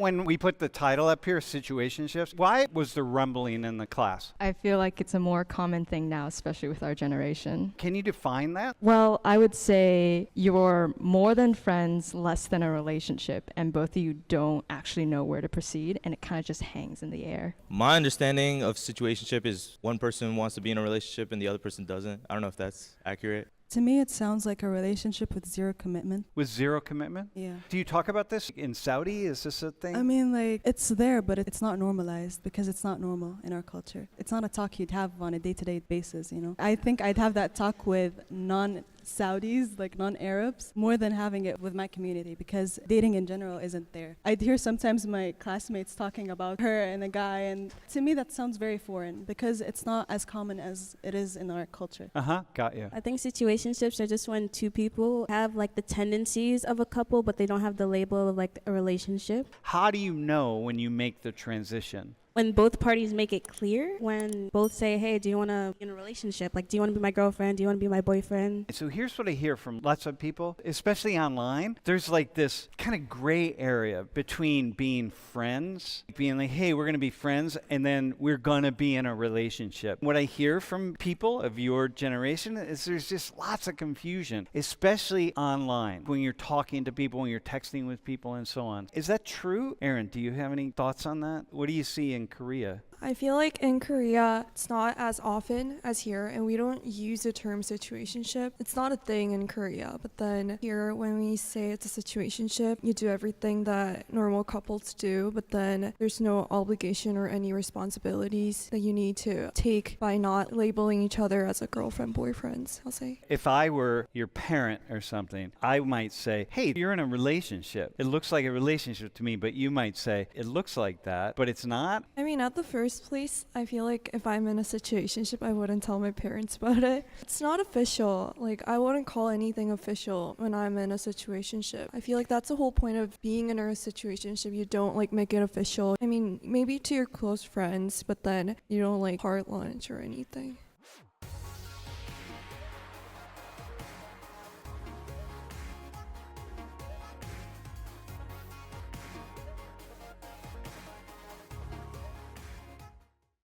When we put the title up here, Situationships, why was there rumbling in the class? I feel like it's a more common thing now, especially with our generation. Can you define that? Well, I would say you're more than friends, less than a relationship, and both of you don't actually know where to proceed, and it kind of just hangs in the air. My understanding of situationship is one person wants to be in a relationship and the other person doesn't. I don't know if that's accurate. To me, it sounds like a relationship with zero commitment. With zero commitment? Yeah. Do you talk about this in Saudi? Is this a thing? I mean, like, it's there, but it's not normalized because it's not normal in our culture. It's not a talk you'd have on a day-to-day basis, you know? I think I'd have that talk with non-Saudis, like non-Arabs, more than having it with my community because dating in general isn't there. I'd hear sometimes my classmates talking about her and a guy, and to me that sounds very foreign because it's not as common as it is in our culture. Got you. I think situationships are just when two people have like the tendencies of a couple, but they don't have the label of like a relationship. How do you know when you make the transition? When both parties make it clear, when both say, hey, do you want to be in a relationship? Like, do you want to be my girlfriend? Do you want to be my boyfriend? So here's what I hear from lots of people, especially online. There's like this kind of gray area between being friends, being like, hey, we're going to be friends, and then we're going to be in a relationship. What I hear from people of your generation is there's just lots of confusion, especially online, when you're talking to people, when you're texting with people, and so on. Is that true? Aaron, do you have any thoughts on that? What do you see in Korea? I feel like in Korea, it's not as often as here, and we don't use the term situationship. It's not a thing in Korea, but then here, when we say it's a situationship, you do everything that normal couples do, but then there's no obligation or any responsibilities that you need to take by not labeling each other as a girlfriend, boyfriends, I'll say. If I were your parent or something, I might say, hey, you're in a relationship. It looks like a relationship to me, but you might say, it looks like that, but it's not. I mean, at the first place, I feel like if I'm in a situationship, I wouldn't tell my parents about it. It's not official. Like, I wouldn't call anything official when I'm in a situationship. I feel like that's the whole point of being in a situationship. You don't like make it official. I mean, maybe to your close friends, but then you don't like heart lunch or anything.